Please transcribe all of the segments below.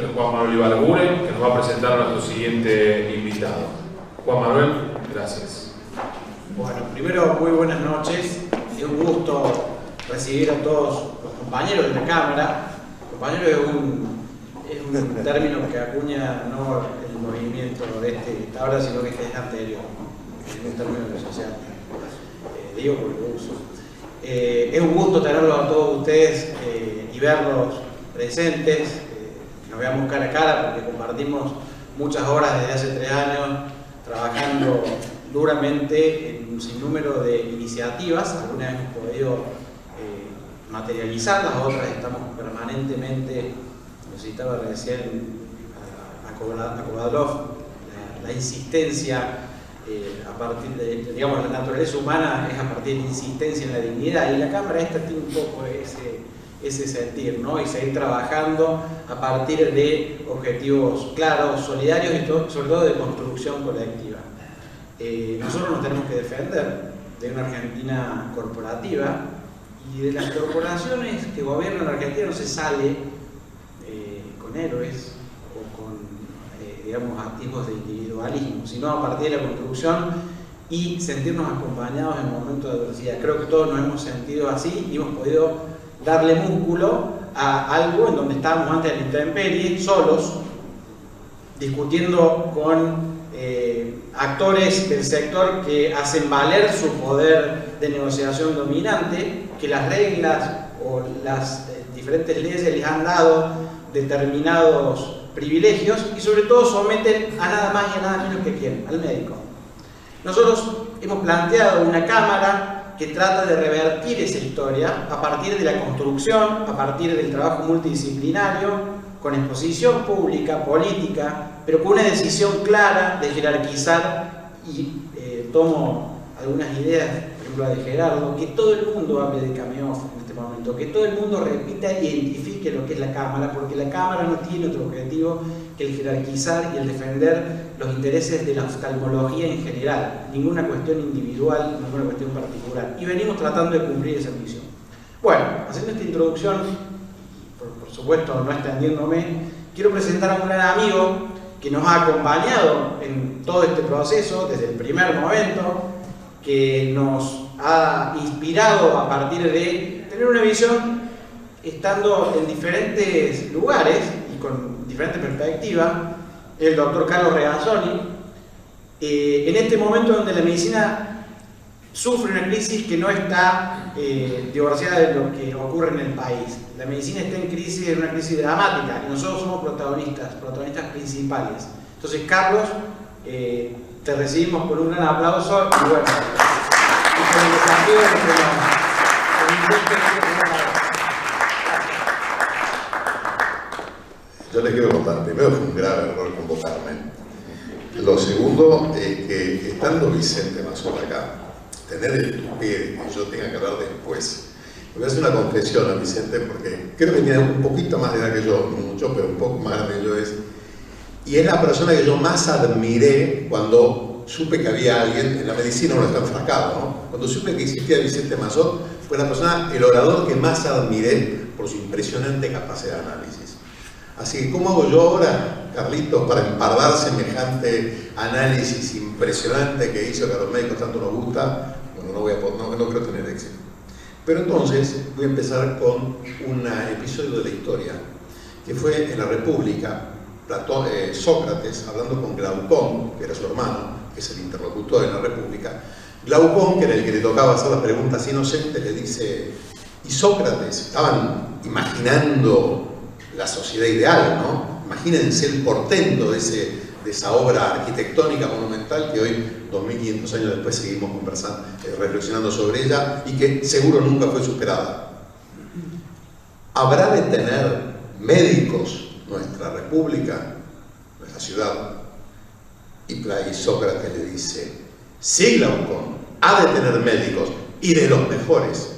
ministro Juan Manuel Ibarguren, que nos va a presentar a nuestro siguiente invitado. Juan Manuel, gracias. Bueno, primero, muy buenas noches. Es un gusto recibir a todos los compañeros de la Cámara. Compañero es un término que acuña no el movimiento de esta hora, sino que es anterior, es un término social. Digo porque lo uso. Es un gusto tenerlos a todos ustedes y verlos presentes, que nos veamos cara a cara, porque compartimos muchas horas desde hace 3 años trabajando duramente en un sinnúmero de iniciativas. Algunas hemos podido materializarlas, otras estamos permanentemente, como citaba recién a Kovadlov, la insistencia a partir de, digamos, la naturaleza humana es a partir de la insistencia en la dignidad, y la Cámara esta tiene un poco ese sentir, ¿no? Y seguir trabajando a partir de objetivos claros, solidarios y sobre todo de construcción colectiva. Nosotros nos tenemos que defender de una Argentina corporativa, y de las corporaciones que gobiernan la Argentina no se sale con héroes o con digamos, activos de individualismo, sino a partir de la construcción y sentirnos acompañados en momentos de adversidad. Creo que todos nos hemos sentido así y hemos podido darle músculo a algo en donde estábamos antes de la intemperie, solos, discutiendo con actores del sector que hacen valer su poder de negociación dominante, que las reglas o las diferentes leyes les han dado determinados privilegios y sobre todo someten a nada más y a nada menos que ¿quién? Al médico. Nosotros hemos planteado una Cámara que trata de revertir esa historia a partir de la construcción, a partir del trabajo multidisciplinario, con exposición pública, política, pero con una decisión clara de jerarquizar, y tomo algunas ideas, por ejemplo la de Gerardo, que todo el mundo hable de Cameoff en este momento, que todo el mundo repita e identifique lo que es la Cámara, porque la Cámara no tiene otro objetivo que el jerarquizar y el defender los intereses de la oftalmología en general, ninguna cuestión individual, ninguna cuestión particular, y venimos tratando de cumplir esa misión. Bueno, haciendo esta introducción, por supuesto no extendiéndome, quiero presentar a un gran amigo que nos ha acompañado en todo este proceso desde el primer momento, que nos ha inspirado a partir de tener una visión estando en diferentes lugares y con diferentes perspectivas, el doctor Carlos Regazzoni, en este momento donde la medicina sufre una crisis que no está divorciada de lo que ocurre en el país. La medicina está en crisis, en una crisis dramática, y nosotros somos protagonistas principales. Entonces, Carlos, te recibimos con un gran aplauso y bueno, y con el desafío de Yo les quiero contar, primero fue un grave error convocarme. Lo segundo es que estando Vicente Mazzola acá, tener el tupé de que yo tenga que hablar después. Le voy a hacer una confesión a Vicente porque creo que tiene un poquito más de edad que yo, no mucho, pero un poco más grande que yo es. Y es la persona que yo más admiré cuando supe que había alguien en la medicina, uno está enfrascado, ¿no? Cuando supe que existía Vicente Mazzola, fue la persona, el orador que más admiré por su impresionante capacidad de análisis. Así que, ¿cómo hago yo ahora, Carlitos, para empardar semejante análisis impresionante que hizo que a los médicos tanto nos gusta? Bueno, no creo tener éxito. Pero entonces voy a empezar con un episodio de la historia, que fue en la República, Sócrates, hablando con Glaucón, que era su hermano, que es el interlocutor en la República. Glaucón, que era el que le tocaba hacer las preguntas inocentes, le dice, y Sócrates, estaban imaginando la sociedad ideal, ¿no? Imagínense el portento de esa obra arquitectónica monumental que hoy, 2500 años después, seguimos conversando, reflexionando sobre ella y que seguro nunca fue superada. ¿Habrá de tener médicos nuestra república, nuestra ciudad? Y Sócrates le dice, sí, Glaucón, ha de tener médicos y de los mejores.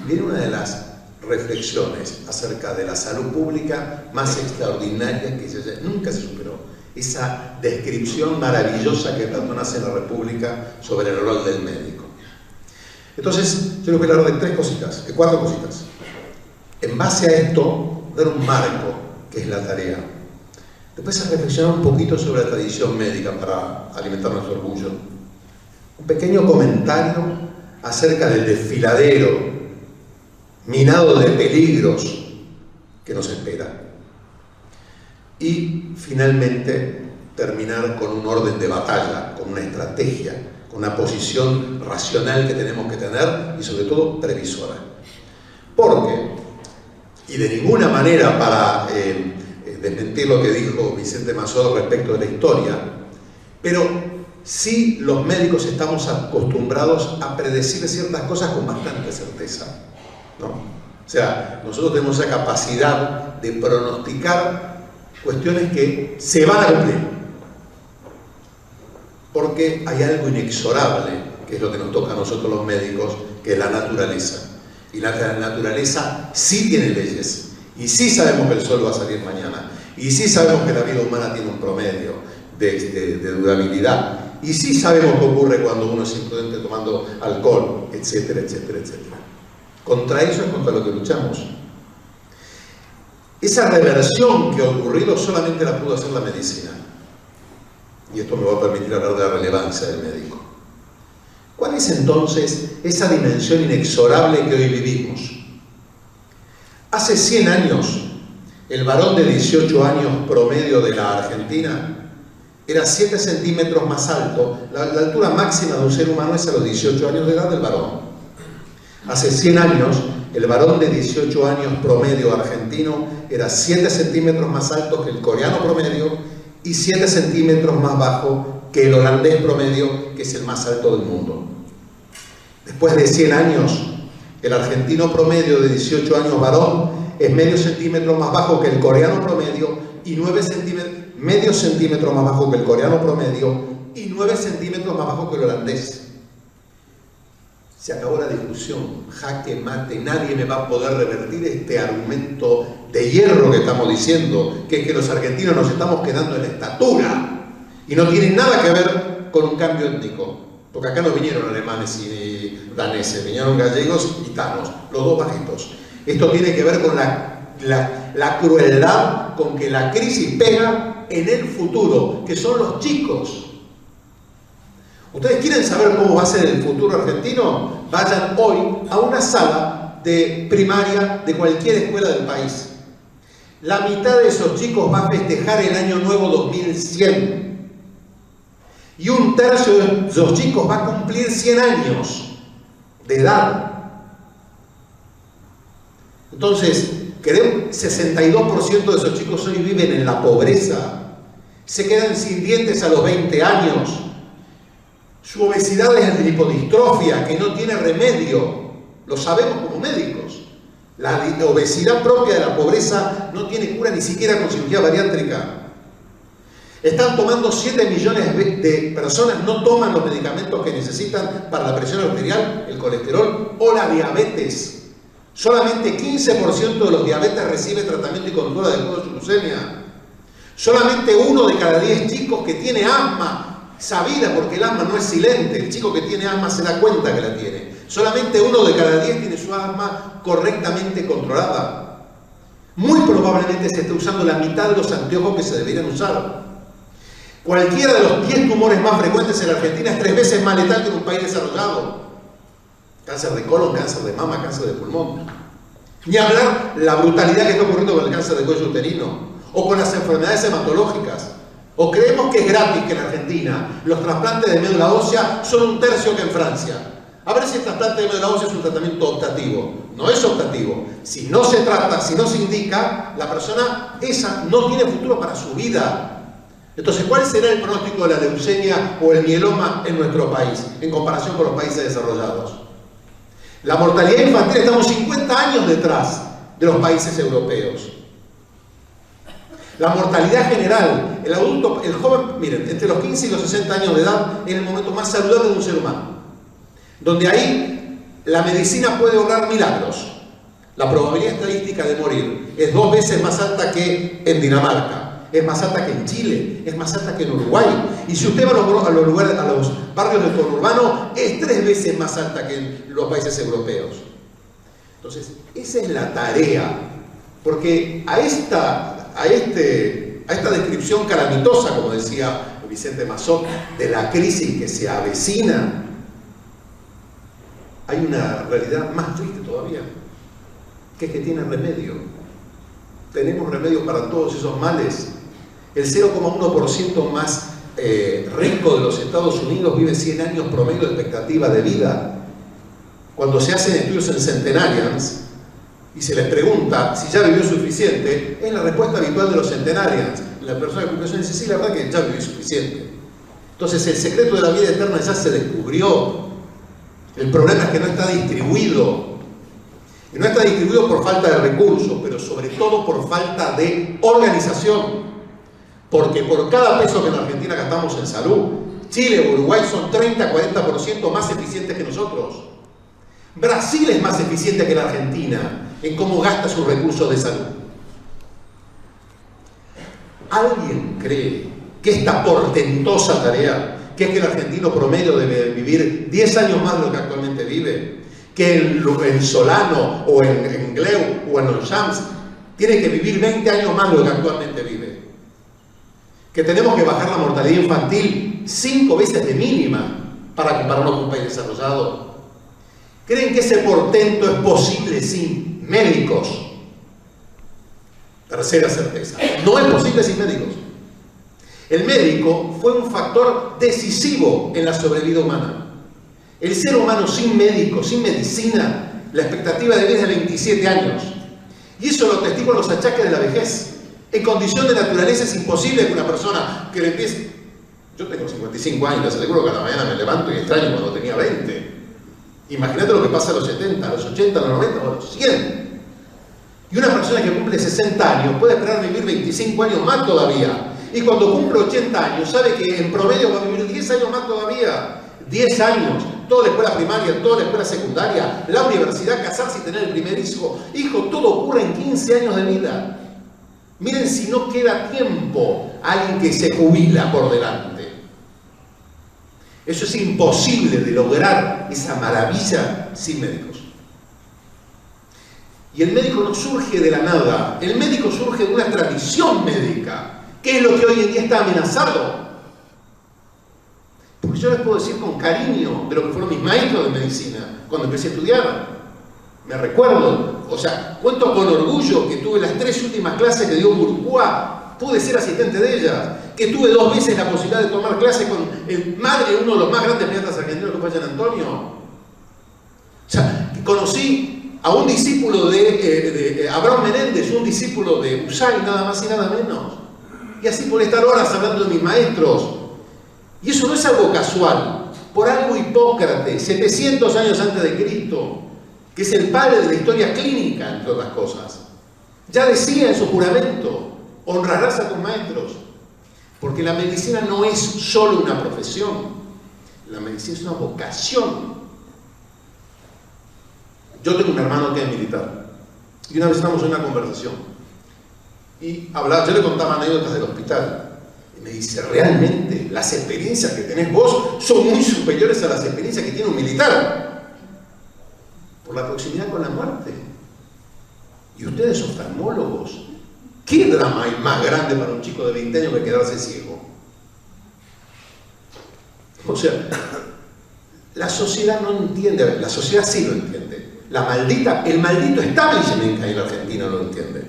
Viene una de las reflexiones acerca de la salud pública más extraordinaria que nunca se superó. Esa descripción maravillosa que Platón hace en la República sobre el rol del médico. Entonces, yo les voy a hablar de 4 cositas. En base a esto, dar un marco que es la tarea. Después a reflexionar un poquito sobre la tradición médica para alimentar nuestro orgullo. Un pequeño comentario acerca del desfiladero minado de peligros que nos espera. Y finalmente terminar con un orden de batalla, con una estrategia, con una posición racional que tenemos que tener y sobre todo previsora. Porque, y de ninguna manera para desmentir lo que dijo Vicente Mazor respecto de la historia, pero sí los médicos estamos acostumbrados a predecir ciertas cosas con bastante certeza, ¿no? O sea, nosotros tenemos esa capacidad de pronosticar cuestiones que se van a cumplir, porque hay algo inexorable, que es lo que nos toca a nosotros los médicos, que es la naturaleza. Y la naturaleza sí tiene leyes, y sí sabemos que el sol va a salir mañana, y sí sabemos que la vida humana tiene un promedio de durabilidad, y sí sabemos qué ocurre cuando uno es imprudente tomando alcohol, etcétera, etcétera, etcétera. Contra eso es contra lo que luchamos. Esa reversión que ha ocurrido solamente la pudo hacer la medicina. Y esto me va a permitir hablar de la relevancia del médico. ¿Cuál es entonces esa dimensión inexorable que hoy vivimos? Hace 100 años, el varón de 18 años promedio de la Argentina era 7 centímetros más alto. La altura máxima de un ser humano es a los 18 años de edad del varón. Hace 100 años, el varón de 18 años promedio argentino era 7 centímetros más alto que el coreano promedio y 7 centímetros más bajo que el holandés promedio, que es el más alto del mundo. Después de 100 años, el argentino promedio de 18 años varón es medio centímetro más bajo que el coreano promedio y medio centímetro más bajo que el coreano promedio y 9 centímetros más bajo que el holandés. Se acabó la discusión, jaque mate, nadie me va a poder revertir este argumento de hierro que estamos diciendo, que es que los argentinos nos estamos quedando en la estatura y no tiene nada que ver con un cambio étnico, porque acá no vinieron alemanes y daneses, vinieron gallegos y gitanos, los dos bajitos. Esto tiene que ver con la crueldad con que la crisis pega en el futuro, que son los chicos. ¿Ustedes quieren saber cómo va a ser el futuro argentino? Vayan hoy a una sala de primaria de cualquier escuela del país. La mitad de esos chicos va a festejar el Año Nuevo 2100. Y un tercio de esos chicos va a cumplir 100 años de edad. Entonces, 62% de esos chicos hoy viven en la pobreza. Se quedan sin dientes a los 20 años. Su obesidad es la lipodistrofia, que no tiene remedio. Lo sabemos como médicos. La obesidad propia de la pobreza no tiene cura ni siquiera con cirugía bariátrica. Están tomando 7 millones de personas, no toman los medicamentos que necesitan para la presión arterial, el colesterol o la diabetes. Solamente 15% de los diabetes recibe tratamiento y control adecuado de su glucemia. Solamente 1 de cada 10 chicos que tiene asma, sabida, porque el asma no es silente, el chico que tiene asma se da cuenta que la tiene. Solamente 1 de cada 10 tiene su asma correctamente controlada. Muy probablemente se esté usando la mitad de los anteojos que se deberían usar. Cualquiera de los 10 tumores más frecuentes en la Argentina es 3 veces más letal que en un país desarrollado. Cáncer de colon, cáncer de mama, cáncer de pulmón. Ni hablar la brutalidad que está ocurriendo con el cáncer de cuello uterino o con las enfermedades hematológicas. ¿O creemos que es gratis que en Argentina los trasplantes de médula ósea son un tercio que en Francia? A ver si el trasplante de médula ósea es un tratamiento optativo. No es optativo. Si no se trata, si no se indica, la persona esa no tiene futuro para su vida. Entonces, ¿cuál será el pronóstico de la leucemia o el mieloma en nuestro país en comparación con los países desarrollados? La mortalidad infantil, estamos 50 años detrás de los países europeos. La mortalidad general, el adulto, el joven, miren, entre los 15 y los 60 años de edad es el momento más saludable de un ser humano, donde ahí la medicina puede obrar milagros. La probabilidad estadística de morir es 2 veces más alta que en Dinamarca, es más alta que en Chile, es más alta que en Uruguay. Y si usted va a los barrios del conurbano, es 3 veces más alta que en los países europeos. Entonces, esa es la tarea, porque a esta descripción calamitosa, como decía Vicente Mazot, de la crisis que se avecina, hay una realidad más triste todavía, que es que tiene remedio. Tenemos remedio para todos esos males. El 0,1% más rico de los Estados Unidos vive 100 años promedio de expectativa de vida. Cuando se hacen estudios en centenarians y se les pregunta si ya vivió suficiente, es la respuesta habitual de los centenarians. La persona de ocupación dice, sí, la verdad que ya viví suficiente. Entonces el secreto de la vida eterna ya se descubrió. El problema es que no está distribuido. Y no está distribuido por falta de recursos, pero sobre todo por falta de organización. Porque por cada peso que en Argentina gastamos en salud, Chile o Uruguay son 30-40% más eficientes que nosotros. Brasil es más eficiente que la Argentina en cómo gasta sus recursos de salud. ¿Alguien cree que esta portentosa tarea, que es que el argentino promedio debe vivir 10 años más de lo que actualmente vive, que en Solano o en Gleu o en Longchamps tiene que vivir 20 años más de lo que actualmente vive, que tenemos que bajar la mortalidad infantil 5 veces de mínima para compararnos con un país desarrollado? ¿Creen que ese portento es posible sin médicos? Tercera certeza, no es posible sin médicos. El médico fue un factor decisivo en la sobrevida humana. El ser humano sin médico, sin medicina, la expectativa de vida es de 27 años. Y eso lo atestiguan los achaques de la vejez. En condición de naturaleza es imposible que una persona que le empiece... Yo tengo 55 años, les aseguro que a la mañana me levanto y extraño cuando tenía 20. Imagínate lo que pasa a los 70, a los 80, a los 90 o a los 100. Y una persona que cumple 60 años puede esperar vivir 25 años más todavía. Y cuando cumple 80 años sabe que en promedio va a vivir 10 años más todavía. 10 años, toda la escuela primaria, toda la escuela secundaria, la universidad, casarse y tener el primer hijo. Hijo, todo ocurre en 15 años de vida. Miren si no queda tiempo a alguien que se jubila por delante. Eso es imposible de lograr, esa maravilla, sin médicos. Y el médico no surge de la nada, el médico surge de una tradición médica, que es lo que hoy en día está amenazado. Porque yo les puedo decir con cariño de lo que fueron mis maestros de medicina cuando empecé a estudiar. Me recuerdo, o sea, cuento con orgullo que tuve las 3 últimas clases que dio Burquá, pude ser asistente de ellas, que tuve 2 veces la posibilidad de tomar clases con el madre de uno de los más grandes pediatras argentinos, que fue San Antonio. O sea, conocí a un discípulo de Abraham Menéndez, un discípulo de Usay, nada más y nada menos. Y así por estar horas hablando de mis maestros. Y eso no es algo casual. Por algo Hipócrates, 700 años antes de Cristo, que es el padre de la historia clínica, entre otras cosas, ya decía en su juramento, honrarás a tus maestros. Porque la medicina no es solo una profesión, la medicina es una vocación. Yo tengo un hermano que es militar, y una vez estábamos en una conversación, y hablaba, yo le contaba anécdotas del hospital, y me dice, realmente las experiencias que tenés vos son muy superiores a las experiencias que tiene un militar, por la proximidad con la muerte. Y ustedes, oftalmólogos, ¿qué drama hay más grande para un chico de 20 años que quedarse ciego? O sea, la sociedad no entiende, la sociedad sí lo entiende. El maldito establishment que hay en la Argentina no lo entiende.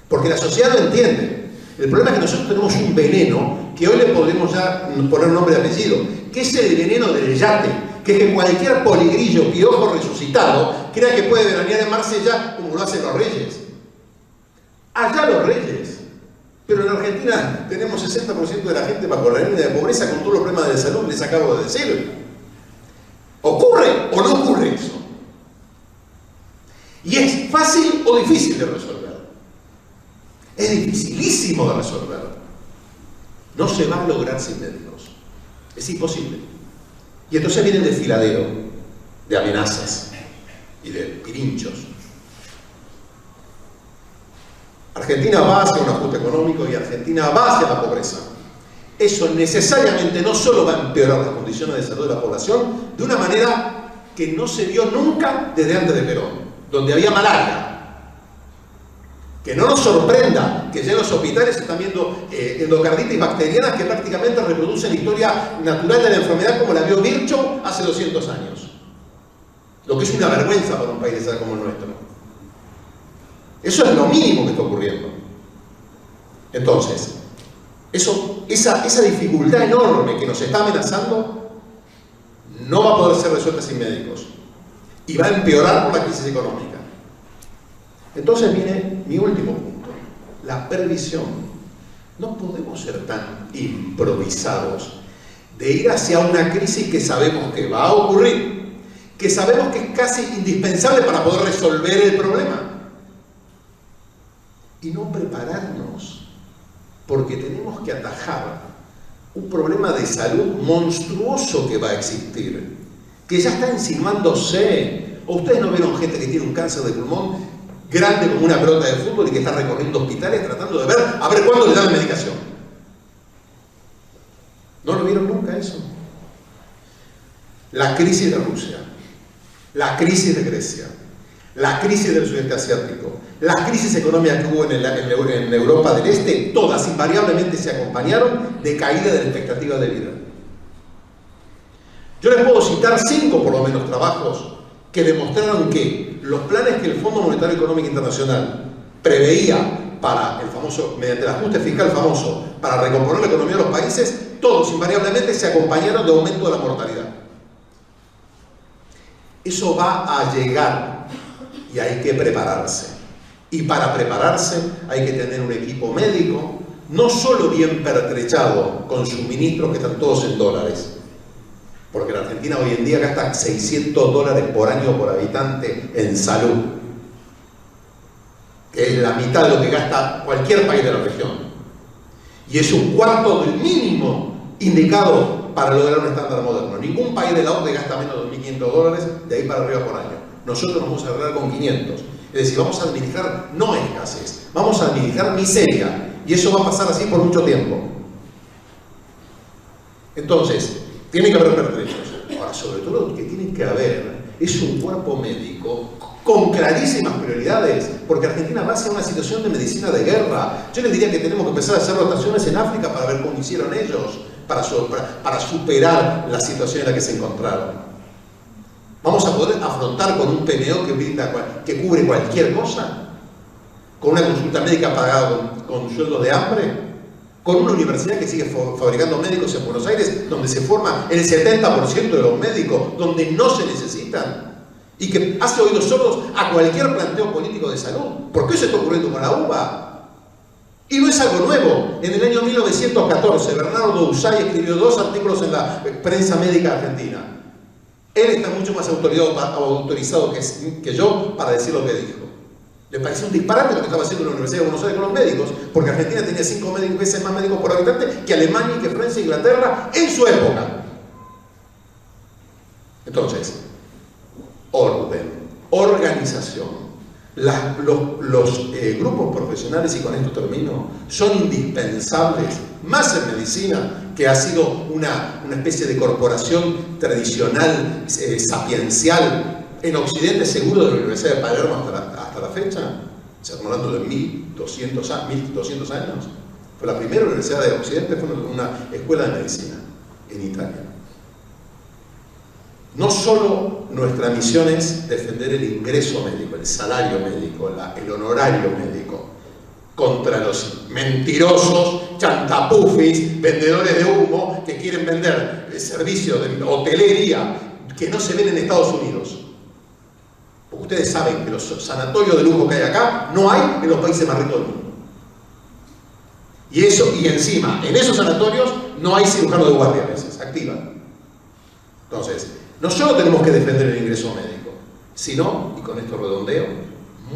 Porque la sociedad lo entiende. El problema es que nosotros tenemos un veneno que hoy le podemos ya poner nombre y apellido, que es el veneno del yate, que es que cualquier poligrillo, piojo resucitado, crea que puede veranear en Marsella como lo hacen los reyes. Allá los reyes. Pero en Argentina tenemos 60% de la gente bajo la línea de pobreza con todos los problemas de salud que les acabo de decir. ¿Ocurre o no ocurre eso? ¿Y es fácil o difícil de resolver? Es dificilísimo de resolver. No se va a lograr sin médicos. Es imposible. Y entonces viene el desfiladero de amenazas y de pirinchos. Argentina va hacia un ajuste económico y Argentina va hacia la pobreza. Eso necesariamente no solo va a empeorar las condiciones de salud de la población de una manera que no se vio nunca desde antes de Perón, donde había malaria. Que no nos sorprenda que ya en los hospitales se están viendo endocarditis bacterianas que prácticamente reproducen la historia natural de la enfermedad como la vio Virchow hace 200 años. Lo que es una vergüenza para un país como el nuestro. Eso es lo mínimo que está ocurriendo. Entonces, esa dificultad enorme que nos está amenazando no va a poder ser resuelta sin médicos. Y va a empeorar por la crisis económica. Entonces viene mi último punto, la previsión. No podemos ser tan improvisados de ir hacia una crisis que sabemos que va a ocurrir, que sabemos que es casi indispensable para poder resolver el problema. Y no prepararnos, porque tenemos que atajar un problema de salud monstruoso que va a existir, que ya está insinuándose. ¿O ustedes no vieron gente que tiene un cáncer de pulmón grande como una pelota de fútbol y que está recorriendo hospitales tratando de ver a ver cuándo le dan medicación? ¿No lo vieron nunca eso? La crisis de Rusia, la crisis de Grecia, la crisis del sudeste asiático, la crisis económica que hubo en Europa del Este, todas invariablemente se acompañaron de caída de la expectativa de vida. Yo les puedo citar 5 por lo menos trabajos que demostraron que los planes que el Fondo Monetario Económico Internacional preveía para el famoso, mediante el ajuste fiscal famoso, para recomponer la economía de los países, todos invariablemente se acompañaron de aumento de la mortalidad. Eso va a llegar y hay que prepararse. Y para prepararse hay que tener un equipo médico, no solo bien pertrechado con suministros que están todos en dólares, porque la Argentina hoy en día gasta $600 por año por habitante en salud, que es la mitad de lo que gasta cualquier país de la región. Y es un cuarto del mínimo indicado para lograr un estándar moderno. Ningún país de la OCDE gasta menos de $1.500 de ahí para arriba por año. Nosotros nos vamos a arreglar con 500. Es decir, vamos a administrar no escasez, vamos a administrar miseria. Y eso va a pasar así por mucho tiempo. Entonces, tiene que haber pertrechos. Ahora, sobre todo lo que tiene que haber es un cuerpo médico con clarísimas prioridades, porque Argentina va hacia una situación de medicina de guerra. Yo les diría que tenemos que empezar a hacer rotaciones en África para ver cómo hicieron ellos, para superar la situación en la que se encontraron. ¿Vamos a poder afrontar con un PNO que cubre cualquier cosa? ¿Con una consulta médica pagada con sueldos de hambre? ¿Con una universidad que sigue fabricando médicos en Buenos Aires, donde se forma el 70% de los médicos, donde no se necesitan? Y que hace oídos sordos a cualquier planteo político de salud. ¿Por qué eso está ocurriendo con la UBA? Y no es algo nuevo. En el año 1914, Bernardo Usay escribió 2 artículos en la prensa médica argentina. Él está mucho más autorizado que yo para decir lo que dijo. Le pareció un disparate lo que estaba haciendo la Universidad de Buenos Aires con los médicos, porque Argentina tenía 5 veces más médicos por habitante que Alemania, que Francia e Inglaterra en su época. Entonces, orden, organización. Los grupos profesionales, y con esto termino, son indispensables, más en medicina, que ha sido una especie de corporación tradicional, sapiencial, en Occidente seguro de la Universidad de Palermo hasta la fecha. Estamos hablando de 1200 años. Fue la primera universidad de Occidente, fue una escuela de medicina en Italia. No solo nuestra misión es defender el ingreso médico, el salario médico, el honorario médico, contra los mentirosos, chantapufis, vendedores de humo que quieren vender servicios de hotelería que no se ven en Estados Unidos. Porque ustedes saben que los sanatorios de lujo que hay acá no hay en los países más ricos del mundo. Y encima, en esos sanatorios no hay cirujano de guardia a veces, activa. Entonces, no solo tenemos que defender el ingreso médico, sino, y con esto redondeo,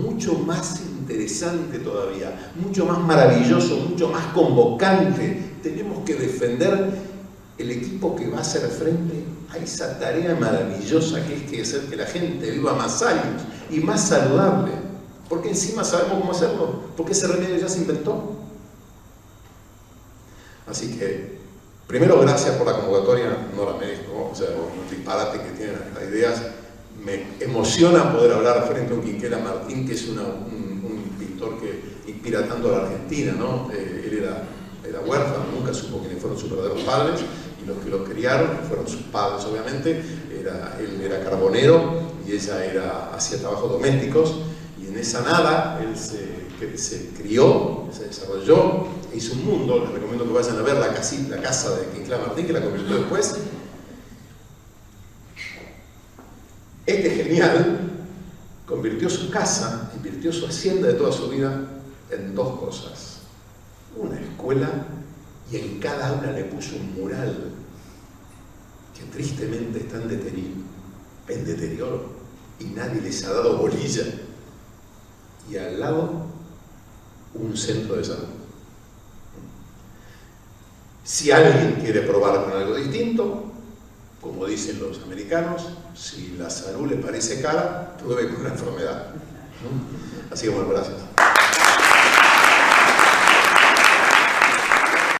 mucho más interesante todavía, mucho más maravilloso, mucho más convocante, tenemos que defender el equipo que va a hacer frente a esa tarea maravillosa que es hacer que la gente viva más años y más saludable, porque encima sabemos cómo hacerlo, porque ese remedio ya se inventó. Así que, primero, gracias por la convocatoria, no la merezco, o sea, un disparate que tienen estas ideas. Me emociona poder hablar frente a un Quinquela Martín, que es un pintor que inspira tanto a la Argentina, ¿no? Él era huérfano, nunca supo quiénes fueron sus verdaderos padres, y los que lo criaron fueron sus padres, obviamente. Él era carbonero y ella hacía trabajos domésticos, y en esa nada él se crió, se desarrolló, e hizo un mundo. Les recomiendo que vayan a ver la casa de Quinquela Martín, que la convirtió después. Este genial convirtió su casa, invirtió su hacienda de toda su vida en dos cosas: una escuela, y en cada una le puso un mural que tristemente está en deterioro y nadie les ha dado bolilla, y al lado un centro de salud. Si alguien quiere probar con algo distinto, como dicen los americanos, si la salud le parece cara, pruebe con una enfermedad. Así que bueno, gracias.